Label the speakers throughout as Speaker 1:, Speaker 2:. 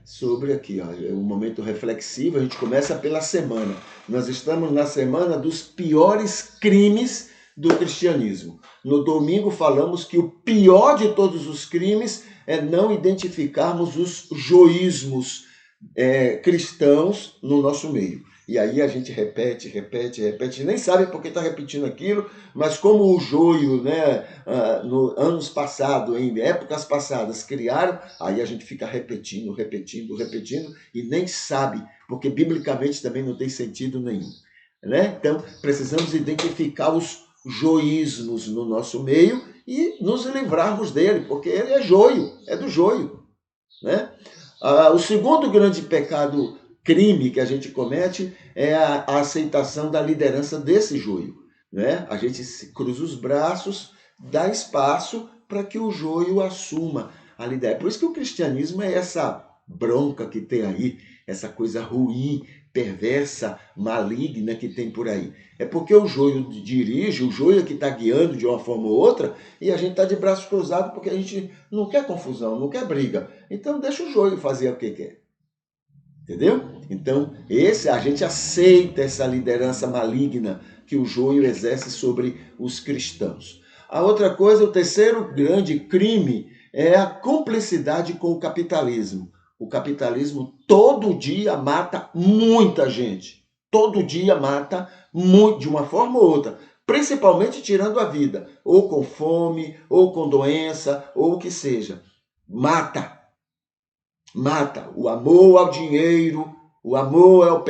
Speaker 1: sobre aqui, ó, um momento reflexivo. A gente começa pela semana. Nós estamos na semana dos piores crimes do cristianismo. No domingo falamos que o pior de todos os crimes é não identificarmos os joísmos cristãos no nosso meio. E aí a gente repete, nem sabe por que está repetindo aquilo, mas como o joio, né, anos passados, em épocas passadas, criaram, aí a gente fica repetindo, e nem sabe, porque biblicamente também não tem sentido nenhum. Né? Então, precisamos identificar os joísmos no nosso meio e nos livrarmos dele, porque ele é joio, é do joio. Né? O segundo grande pecado, crime que a gente comete é a aceitação da liderança desse joio. Né? A gente cruza os braços, dá espaço para que o joio assuma a liderança. Por isso que o cristianismo é essa bronca que tem aí, essa coisa ruim, perversa, maligna que tem por aí. É porque o joio dirige, o joio é que está guiando de uma forma ou outra, e a gente está de braços cruzados porque a gente não quer confusão, não quer briga. Então deixa o joio fazer o que quer. Entendeu? Então, a gente aceita essa liderança maligna que o joio exerce sobre os cristãos. A outra coisa, o terceiro grande crime é a cumplicidade com o capitalismo. O capitalismo todo dia mata muita gente. Todo dia mata muito, de uma forma ou outra. Principalmente tirando a vida. Ou com fome, ou com doença, ou o que seja. Mata. O amor ao dinheiro, o amor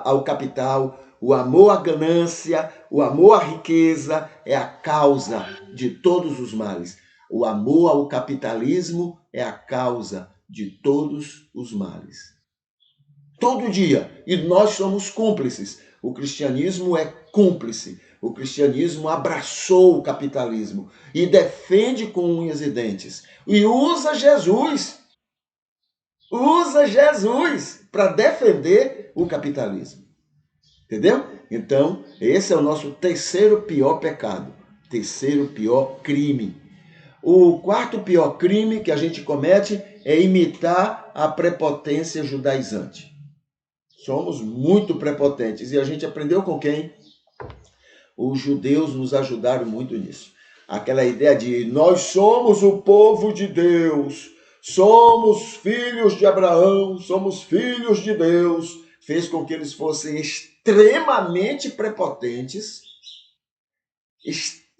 Speaker 1: ao capital, o amor à ganância, o amor à riqueza é a causa de todos os males. O amor ao capitalismo é a causa de todos os males. Todo dia. E nós somos cúmplices. O cristianismo é cúmplice. O cristianismo abraçou o capitalismo e defende com unhas e dentes. E usa Jesus para defender o capitalismo. Entendeu? Então, esse é o nosso terceiro pior pecado, terceiro pior crime. O quarto pior crime que a gente comete é imitar a prepotência judaizante. Somos muito prepotentes e a gente aprendeu com quem? Os judeus nos ajudaram muito nisso. Aquela ideia de nós somos o povo de Deus, somos filhos de Abraão, somos filhos de Deus, fez com que eles fossem extremamente prepotentes,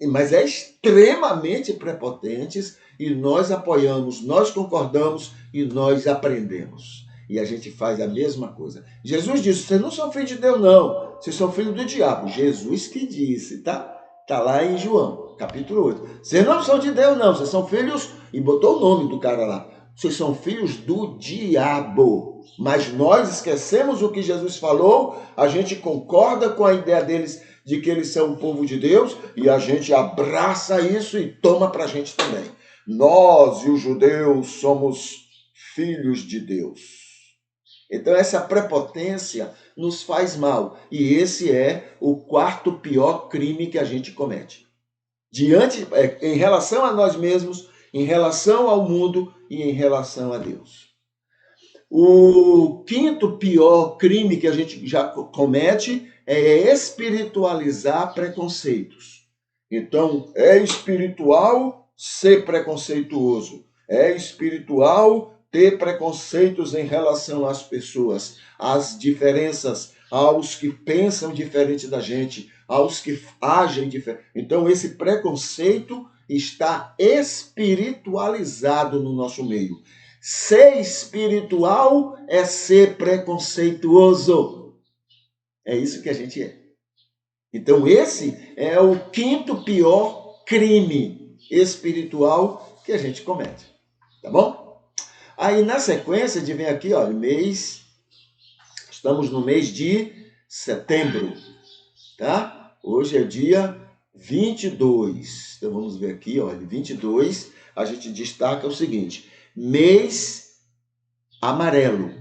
Speaker 1: mas extremamente prepotentes, e nós apoiamos, nós concordamos e nós aprendemos. E a gente faz a mesma coisa. Jesus disse, vocês não são filhos de Deus, não. Vocês são filhos do diabo. Jesus que disse, tá? Está lá em João, capítulo 8. Vocês não são de Deus, não. Vocês são filhos... E botou o nome do cara lá. Vocês são filhos do diabo. Mas nós esquecemos o que Jesus falou. A gente concorda com a ideia deles de que eles são o povo de Deus. E a gente abraça isso e toma para a gente também. Nós e os judeus somos filhos de Deus. Então essa prepotência nos faz mal. E esse é o quarto pior crime que a gente comete. Em relação a nós mesmos, em relação ao mundo e em relação a Deus. O quinto pior crime que a gente já comete é espiritualizar preconceitos. Então, é espiritual ser preconceituoso. É espiritual ter preconceitos em relação às pessoas, às diferenças, aos que pensam diferente da gente, aos que agem diferente. Então, esse preconceito está espiritualizado no nosso meio. Ser espiritual é ser preconceituoso. É isso que a gente é. Então, esse é o quinto pior crime espiritual que a gente comete. Tá bom? Aí, na sequência de vem aqui, ó, estamos no mês de setembro, tá? Hoje é dia 22. Então, vamos ver aqui, ó, 22, a gente destaca o seguinte: mês amarelo.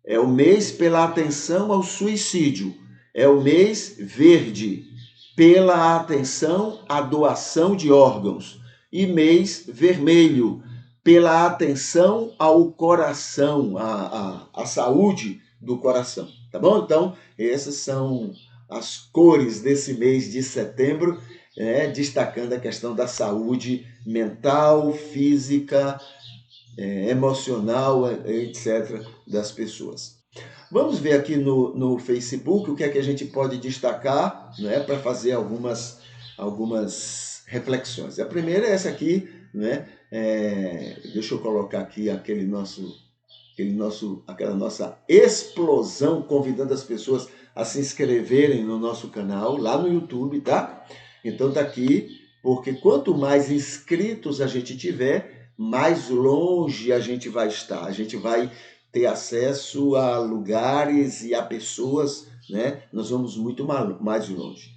Speaker 1: É o mês pela atenção ao suicídio. É o mês verde, pela atenção à doação de órgãos. E mês vermelho, pela atenção ao coração, à saúde do coração, tá bom? Então, essas são as cores desse mês de setembro, destacando a questão da saúde mental, física, emocional, etc., das pessoas. Vamos ver aqui no Facebook o que é que a gente pode destacar, né, para fazer algumas reflexões. A primeira é essa aqui, né? Deixa eu colocar aqui aquela nossa explosão, convidando as pessoas a se inscreverem no nosso canal, lá no YouTube, tá? Então tá aqui, porque quanto mais inscritos a gente tiver, mais longe a gente vai estar. A gente vai ter acesso a lugares e a pessoas, né? Nós vamos muito mais longe.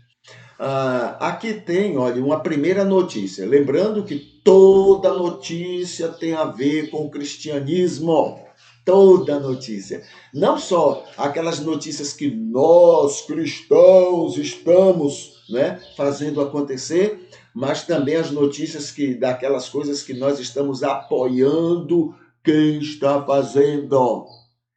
Speaker 1: Aqui tem, olha, uma primeira notícia. Lembrando que toda notícia tem a ver com o cristianismo. Toda notícia. Não só aquelas notícias que nós, cristãos, estamos, né, fazendo acontecer, mas também as notícias daquelas coisas que nós estamos apoiando quem está fazendo.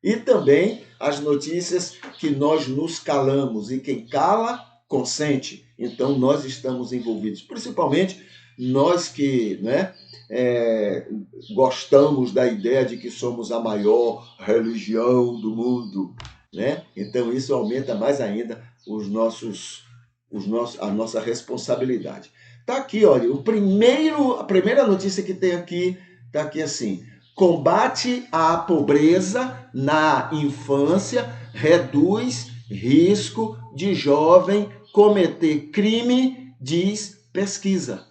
Speaker 1: E também as notícias que nós nos calamos. E quem cala, consente. Então, nós estamos envolvidos. Principalmente nós que, né, gostamos da ideia de que somos a maior religião do mundo, né? Então, isso aumenta mais ainda a nossa responsabilidade. Tá aqui, olha, a primeira notícia que tem aqui, tá aqui assim: combate à pobreza na infância reduz risco de jovem cometer crime, diz pesquisa.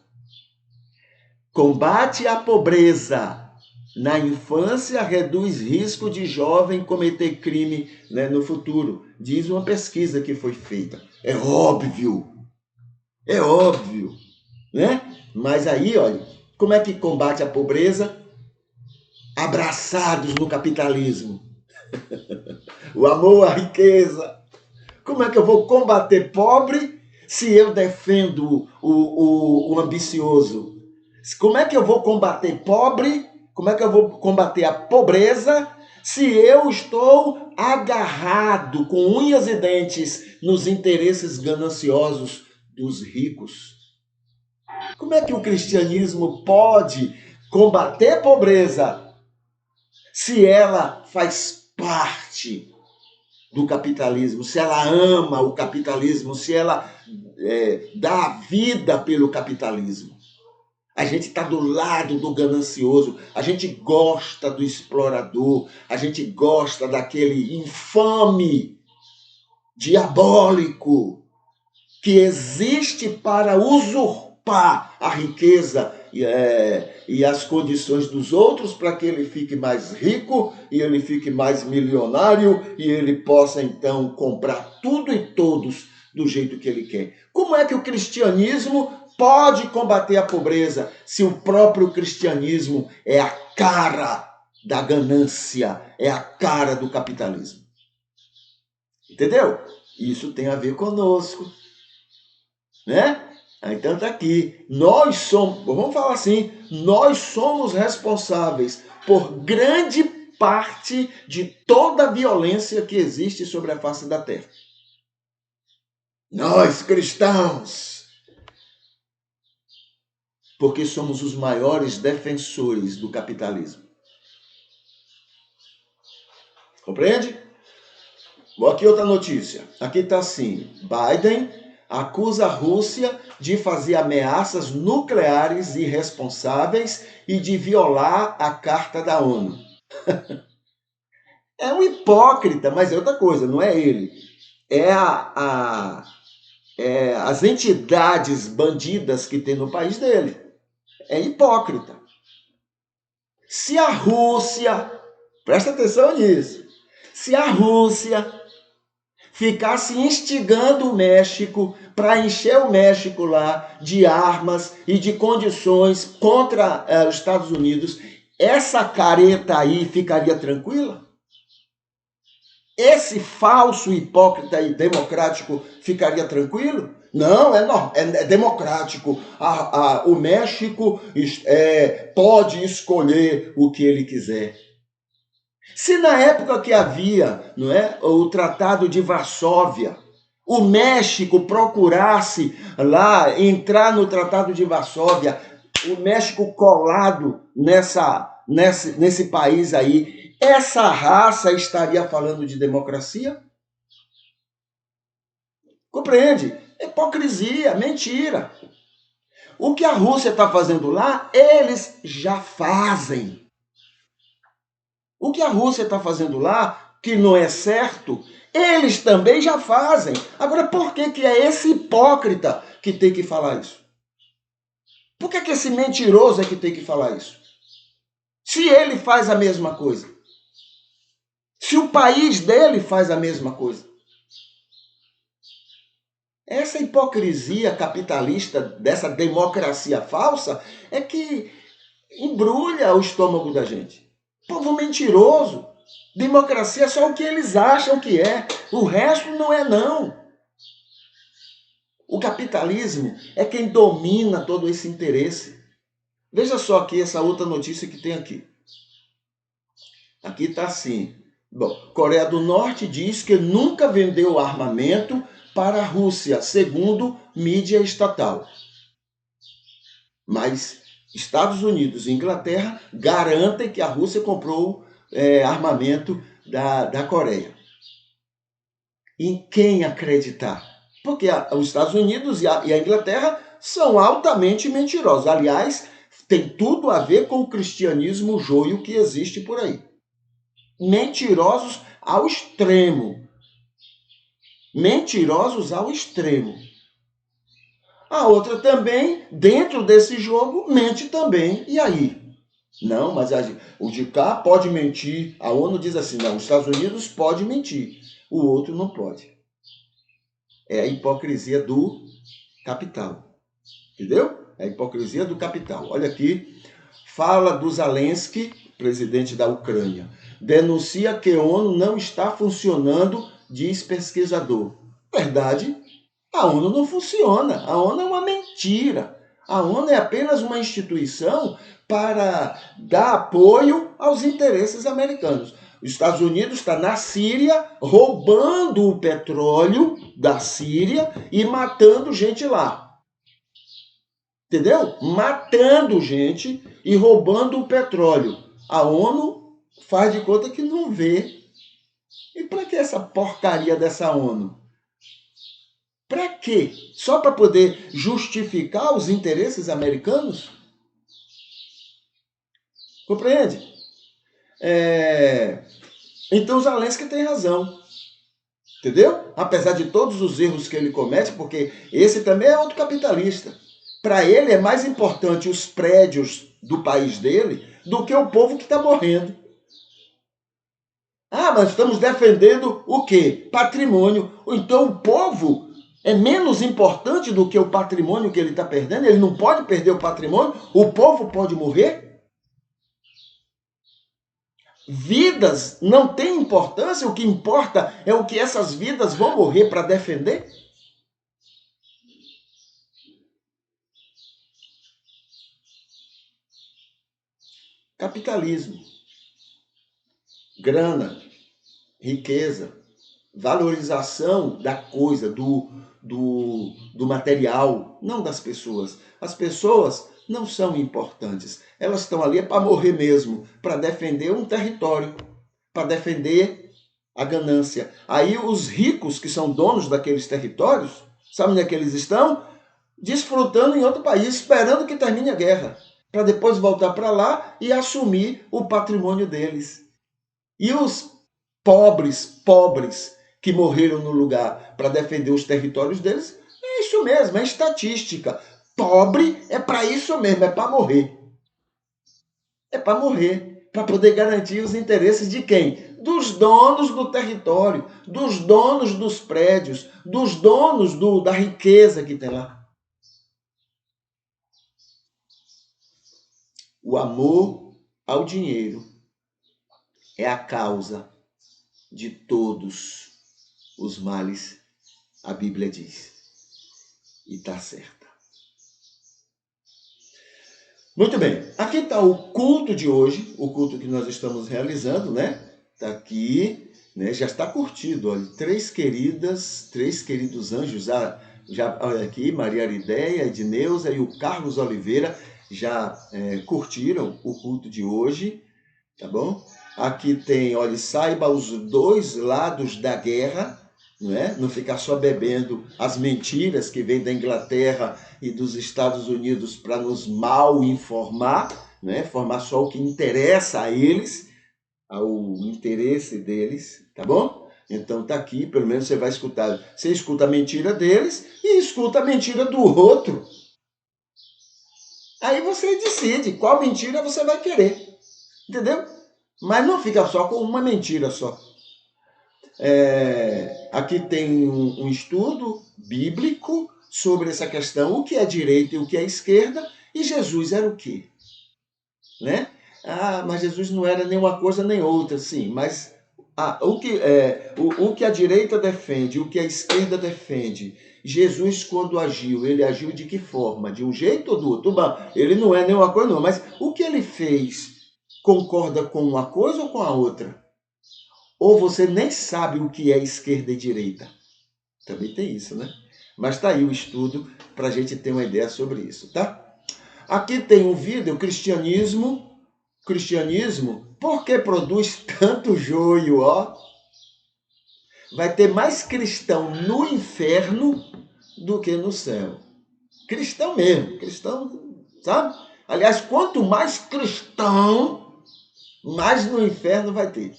Speaker 1: Combate à pobreza na infância reduz risco de jovem cometer crime, né, no futuro, diz uma pesquisa que foi feita. É óbvio, né? Mas aí, olha, como é que combate a pobreza? Abraçados no capitalismo. O amor à riqueza. Como é que eu vou combater pobre se eu defendo o ambicioso? Como é que eu vou combater pobre? Como é que eu vou combater a pobreza se eu estou agarrado com unhas e dentes nos interesses gananciosos dos ricos? Como é que o cristianismo pode combater a pobreza se ela faz parte do capitalismo, se ela ama o capitalismo, se ela dá a vida pelo capitalismo? A gente está do lado do ganancioso, a gente gosta do explorador, a gente gosta daquele infame, diabólico, que existe para usurpar a riqueza e as condições dos outros para que ele fique mais rico e ele fique mais milionário e ele possa então comprar tudo e todos do jeito que ele quer. Como é que o cristianismo pode combater a pobreza se o próprio cristianismo é a cara da ganância, é a cara do capitalismo? Entendeu? Isso tem a ver conosco, né? Então tá aqui. Nós somos, vamos falar assim, nós somos responsáveis por grande parte de toda a violência que existe sobre a face da terra. Nós, cristãos, porque somos os maiores defensores do capitalismo. Compreende? Aqui outra notícia. Aqui está assim: Biden acusa a Rússia de fazer ameaças nucleares irresponsáveis e de violar a Carta da ONU. É um hipócrita, mas é outra coisa, não é ele. É as entidades bandidas que tem no país dele. É hipócrita. Se a Rússia, presta atenção nisso, se a Rússia ficasse instigando o México para encher o México lá de armas e de condições contra os Estados Unidos, essa careta aí ficaria tranquila? Esse falso hipócrita e democrático ficaria tranquilo? Não, é democrático. O México pode escolher o que ele quiser. Se na época que havia, não é, o Tratado de Varsóvia, o México procurasse lá entrar no Tratado de Varsóvia, o México colado nesse país aí, essa raça estaria falando de democracia? Compreende? Hipocrisia, mentira. O que a Rússia está fazendo lá, eles já fazem. O que a Rússia está fazendo lá, que não é certo, eles também já fazem. Agora, por que é esse hipócrita que tem que falar isso? Por que esse mentiroso é que tem que falar isso? Se ele faz a mesma coisa. Se o país dele faz a mesma coisa. Essa hipocrisia capitalista dessa democracia falsa é que embrulha o estômago da gente. Povo mentiroso. Democracia é só o que eles acham que é. O resto não é, não. O capitalismo é quem domina todo esse interesse. Veja só aqui essa outra notícia que tem aqui. Aqui está assim. Bom, Coreia do Norte diz que nunca vendeu armamento para a Rússia, segundo mídia estatal. Mas Estados Unidos e Inglaterra garantem que a Rússia comprou armamento da Coreia. Em quem acreditar? Porque os Estados Unidos e a Inglaterra são altamente mentirosos. Aliás, tem tudo a ver com o cristianismo joio que existe por aí. Mentirosos ao extremo. Mentirosos ao extremo. A outra também, dentro desse jogo, mente também. E aí? Não, mas o de cá pode mentir. A ONU diz assim, não, os Estados Unidos pode mentir. O outro não pode. É a hipocrisia do capital. Entendeu? É a hipocrisia do capital. Olha aqui, fala do Zelensky, presidente da Ucrânia. Denuncia que a ONU não está funcionando, diz pesquisador. Verdade, a ONU não funciona. A ONU é uma mentira. A ONU é apenas uma instituição para dar apoio aos interesses americanos. Os Estados Unidos está na Síria, roubando o petróleo da Síria e matando gente lá. Entendeu? Matando gente e roubando o petróleo. A ONU faz de conta que não vê. E para que essa porcaria dessa ONU? Para quê? Só para poder justificar os interesses americanos? Compreende? Então Zelensky tem razão. Entendeu? Apesar de todos os erros que ele comete, porque esse também é outro capitalista. Para ele é mais importante os prédios do país dele do que o povo que está morrendo. Ah, mas estamos defendendo o quê? Patrimônio. Então o povo é menos importante do que o patrimônio que ele está perdendo? Ele não pode perder o patrimônio? O povo pode morrer? Vidas não têm importância? O que importa é o que essas vidas vão morrer para defender? Capitalismo, grana, riqueza, valorização da coisa, do material, não das pessoas. As pessoas não são importantes. Elas estão ali para morrer mesmo, para defender um território, para defender a ganância. Aí os ricos que são donos daqueles territórios, sabe onde é que eles estão? Desfrutando em outro país, esperando que termine a guerra, para depois voltar para lá e assumir o patrimônio deles. E os pobres que morreram no lugar para defender os territórios deles, é isso mesmo, é estatística. Pobre é para isso mesmo, é para morrer. É para morrer, para poder garantir os interesses de quem? Dos donos do território, dos donos dos prédios, dos donos da riqueza que tem lá. O amor ao dinheiro é a causa de todos os males, a Bíblia diz. e está certa. Muito bem, aqui está o culto de hoje, o culto que nós estamos realizando, né? Está aqui, né? Já está curtido, olha, três queridos anjos, já olha aqui, Maria Aridéia, Edneuza e o Carlos Oliveira já curtiram o culto de hoje, tá bom? Aqui tem, olha, saiba os dois lados da guerra, não é? Não ficar só bebendo as mentiras que vêm da Inglaterra e dos Estados Unidos para nos mal informar, né? Formar só o que interessa a eles, ao interesse deles, tá bom? Então tá aqui, pelo menos você vai escutar. Você escuta a mentira deles e escuta a mentira do outro. Aí você decide qual mentira você vai querer, entendeu? Mas não fica só com uma mentira só. Aqui tem um estudo bíblico sobre essa questão, o que é direita e o que é esquerda, e Jesus era o quê? Né? Mas Jesus não era nem uma coisa nem outra, sim, mas o que a direita defende, o que a esquerda defende, Jesus, quando agiu, ele agiu de que forma? De um jeito ou do outro? Ele não é nem uma coisa, não, mas o que ele fez concorda com uma coisa ou com a outra? Ou você nem sabe o que é esquerda e direita? Também tem isso, né? Mas tá aí o estudo para a gente ter uma ideia sobre isso, tá? Aqui tem um vídeo, cristianismo, por que produz tanto joio, ó? Vai ter mais cristão no inferno do que no céu. Cristão mesmo, cristão, sabe? Aliás, quanto mais cristão, mais no inferno vai ter.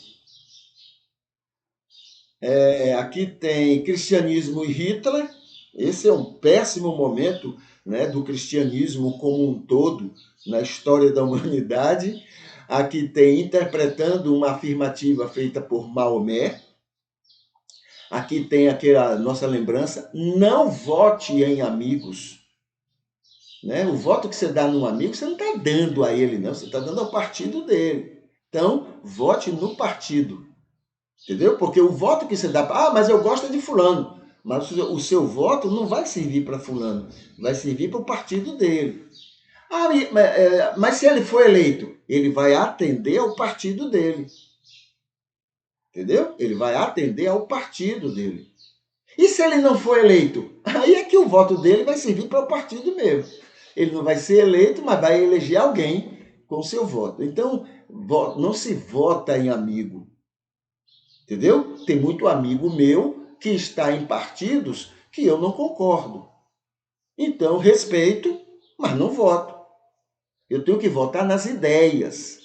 Speaker 1: Aqui tem cristianismo e Hitler. Esse é um péssimo momento, né, do cristianismo como um todo na história da humanidade. Aqui tem interpretando uma afirmativa feita por Maomé. Aqui tem aquela nossa lembrança: não vote em amigos. Né? O voto que você dá num amigo, você não está dando a ele, não. Você está dando ao partido dele. Então, vote no partido. Entendeu? Porque o voto que você dá, mas eu gosto de fulano. Mas o seu voto não vai servir para fulano, vai servir para o partido dele. Mas se ele for eleito, ele vai atender ao partido dele. Entendeu? Ele vai atender ao partido dele. E se ele não for eleito? Aí é que o voto dele vai servir para o partido mesmo. Ele não vai ser eleito, mas vai eleger alguém com o seu voto. Então, não se vota em amigo. Entendeu? Tem muito amigo meu que está em partidos que eu não concordo. Então, respeito, mas não voto. Eu tenho que votar nas ideias,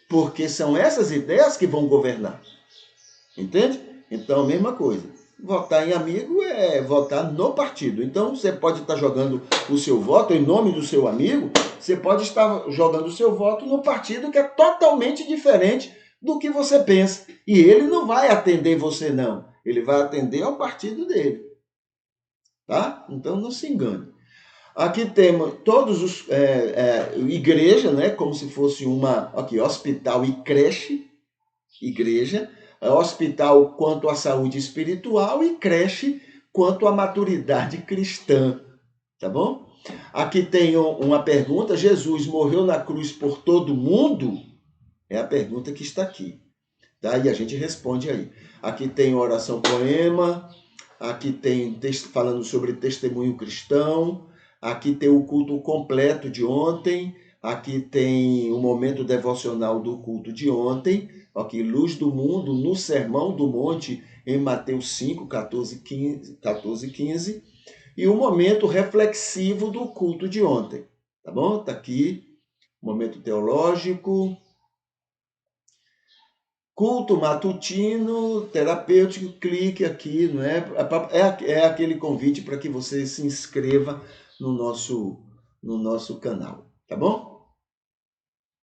Speaker 1: porque são essas ideias que vão governar. Entende? Então, a mesma coisa. Votar em amigo é votar no partido. Então, você pode estar jogando o seu voto em nome do seu amigo, você pode estar jogando o seu voto no partido que é totalmente diferente do que você pensa. E ele não vai atender você, não. Ele vai atender ao partido dele. Tá? Então, não se engane. Aqui temos todos os igreja, né? Como se fosse uma aqui, hospital e creche, igreja, hospital quanto à saúde espiritual e creche quanto à maturidade cristã, tá bom? Aqui tem uma pergunta: Jesus morreu na cruz por todo mundo? É a pergunta que está aqui, tá? E a gente responde aí. Aqui tem oração poema, aqui tem texto falando sobre testemunho cristão, aqui tem o culto completo de ontem, aqui tem o momento devocional do culto de ontem, aqui Luz do Mundo no Sermão do Monte, em Mateus 5, 14, 15, e o momento reflexivo do culto de ontem, tá bom? Tá aqui, momento teológico, culto matutino, terapêutico, clique aqui, não é? É aquele convite para que você se inscreva no nosso canal, tá bom?